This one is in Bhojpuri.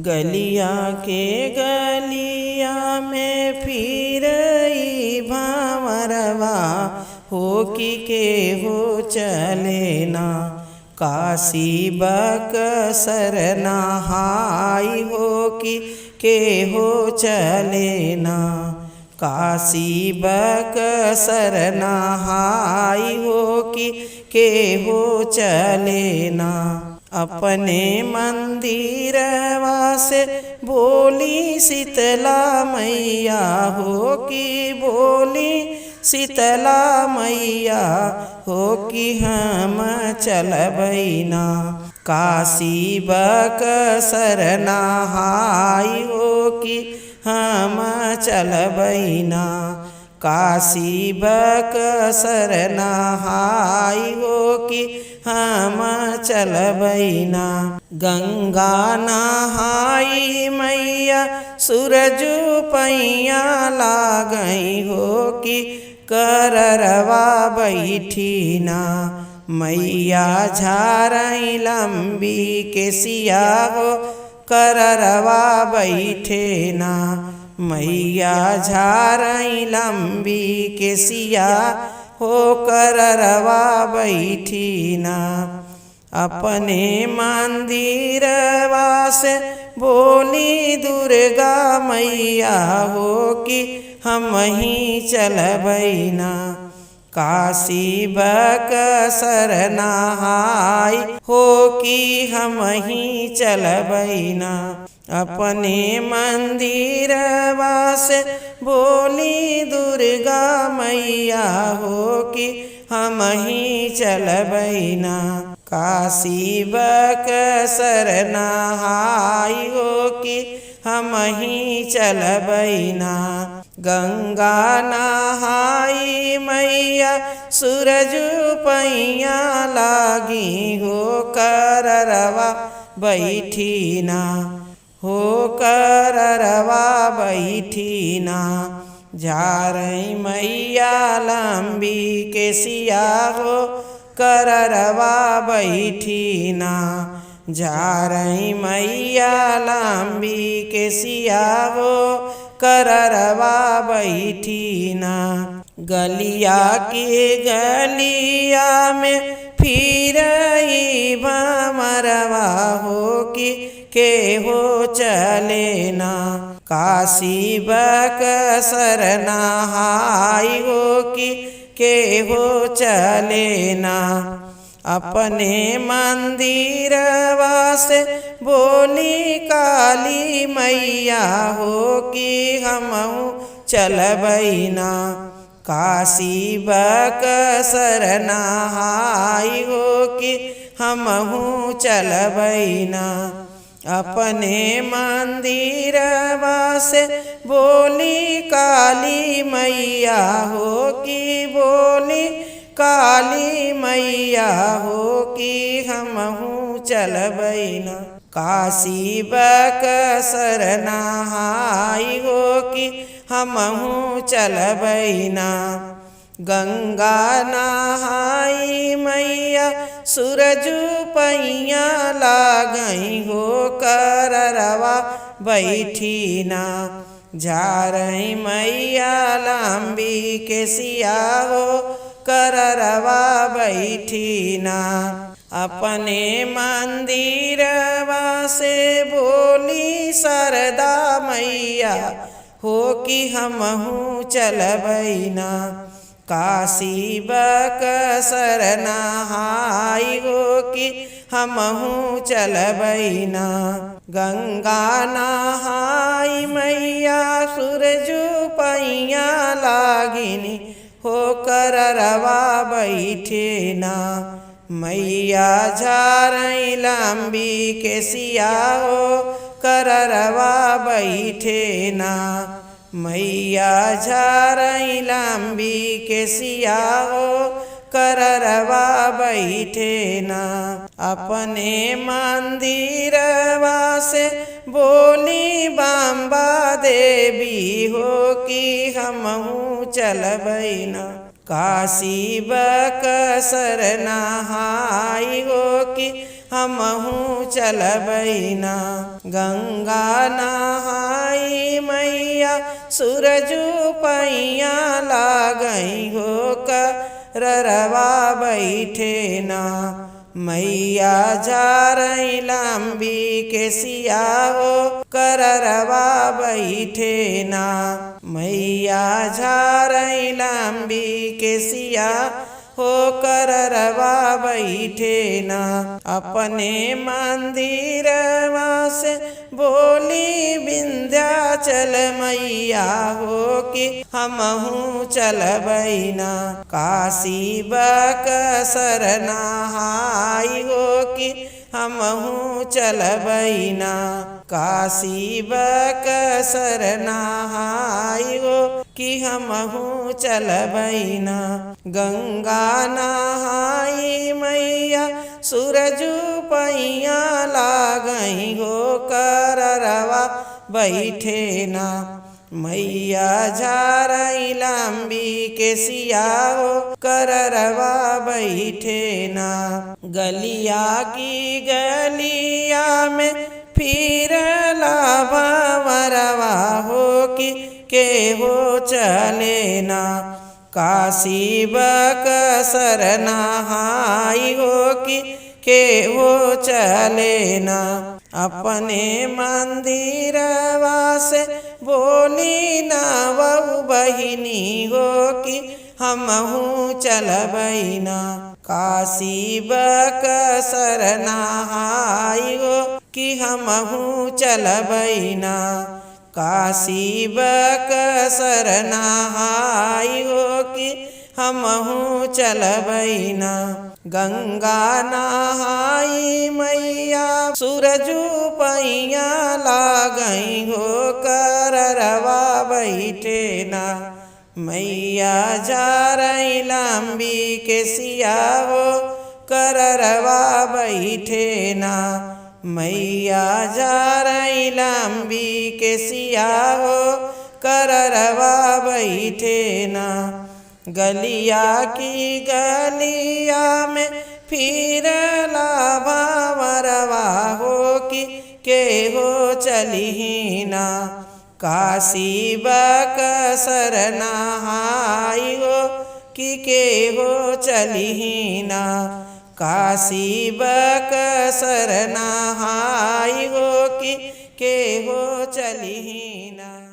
गलिया के गलिया में फिर भावरवा हो कि के हो चलेना। काशी बकसर नहाई हो कि के हो चलेना। काशी बकसर नहाई हो कि के हो चलेना। अपने मंदिरवा से बोली शीतला मैया हो कि बोली शीतला मैया हो कि हम चलबैना। काशी बकसर नहाई हो कि हम चलबैना। काशी बकसर नहाई हो कि हम चलबैना। गंगा नहाई मैया सूरज पैया लागई हो कि कररवा बैठीना। मैया झारई लंबी के सिया हो कररवा बैठेना। मैया झारई लंबी के सिया हो कररवा बैठीना। अपने मंदिरवा से बोली दुर्गा मैया हो कि हम ही चलबैना। काशी बकसर नहाई हो कि हम ही चलबैना। अपने मंदिरवा से बोली दुर्गा मैया हो कि हम ही चलबैना। काशी बकसर नहाई हो कि हम ही चलबैना। गंगा नहाई मैया सूरज पैया लागी हो कररवा बैठीना। हो कररवा बैठीना। झारई मैया लंबी के सिया हो कररवा बैठीना। झारई मैया लंबी के सिया हो कररवा बैठीना। गलिया के गलिया में फिर भमरवा हो कि के हो चलेना। काशी बकसर नहाई हो कि के हो चलेना। अपने मंदिरवा से बोली काली मैया हो कि हमहु चलबैना। काशी बकसर नहाई हो कि हमहु चलबैना। अपने मंदिरवा से बोली काली मैया हो कि बोली काली मैया हो कि हमहु चलबैना। काशी बकसर नहाई हो कि हमहु चलबैना। गंगा नहाई मैया सूरज पैया लागई हो कररवा बैठीना। झारई मैया लंबी के सिया हो कररवा बैठीना। अपने मंदिरवा से बोली शारदा मैया हो कि हमहु चलबैना। काशी बकसर नहाई हो कि हमहु चलबैना। गंगा नहाई मैया सूरज पैया लागिनी हो कररवा बैठेना। मैया झारई लंबी के सिया हो कररवा बैठेना। मैया झारई लंबी के सिया हो कररवा बैठेना। अपने मंदिरवा से बोली बांबा देवी हो कि हमहु चलबैना। काशी बकसर नहाई हो कि हमहू चलबैना। गंगा नहाई मैया सूरजू पैया लागई हो कररवा बैठे ना। मैया झारई लंबी के सिया हो कररवा बैठे ना। मैया झारई लंबी के सिया हो कररवा बैठे ना। अपने मंदिरवा से बोली विंध्याचल मैया हो कि हमहू चलबैना। काशी बकसर नहाई हो कि हमहू चलबैना। काशी बकसर नहाई हो कि हमहू चलबैना। गंगा नहाई मैया सूरजू पैया लागई हो कररवा बैठे ना। मैया झारई लंबी के सिया हो कररवा बैठे ना। गलिया की गलिया में फिरला भंवरवा हो कि केहो चले ना। काशी बकसर नहाई हो कि केहो चले ना। अपने मंदिरवा से बोली ना बहू बहिनी हो कि हमहू चलबैना। काशी बकसर नहाई हो कि हमहू चलबैना। काशी बकसर नहाई हो कि हमहू चलबैना। गंगा नहाई मैया सूरजू पैया लागई हो कररवा बैठे ना। मैया झारई लंबी के सिया हो कररवा बैठे ना। मैया झारई लंबी के सिया हो कररवा बैठे ना। गलिया की गलिया में फिरला भंवरवा हो कि केहो चली ना। काशी बकसर नहाई हो कि केहो चली ना। काशी बकसर नहाई हो कि केहो चली ना।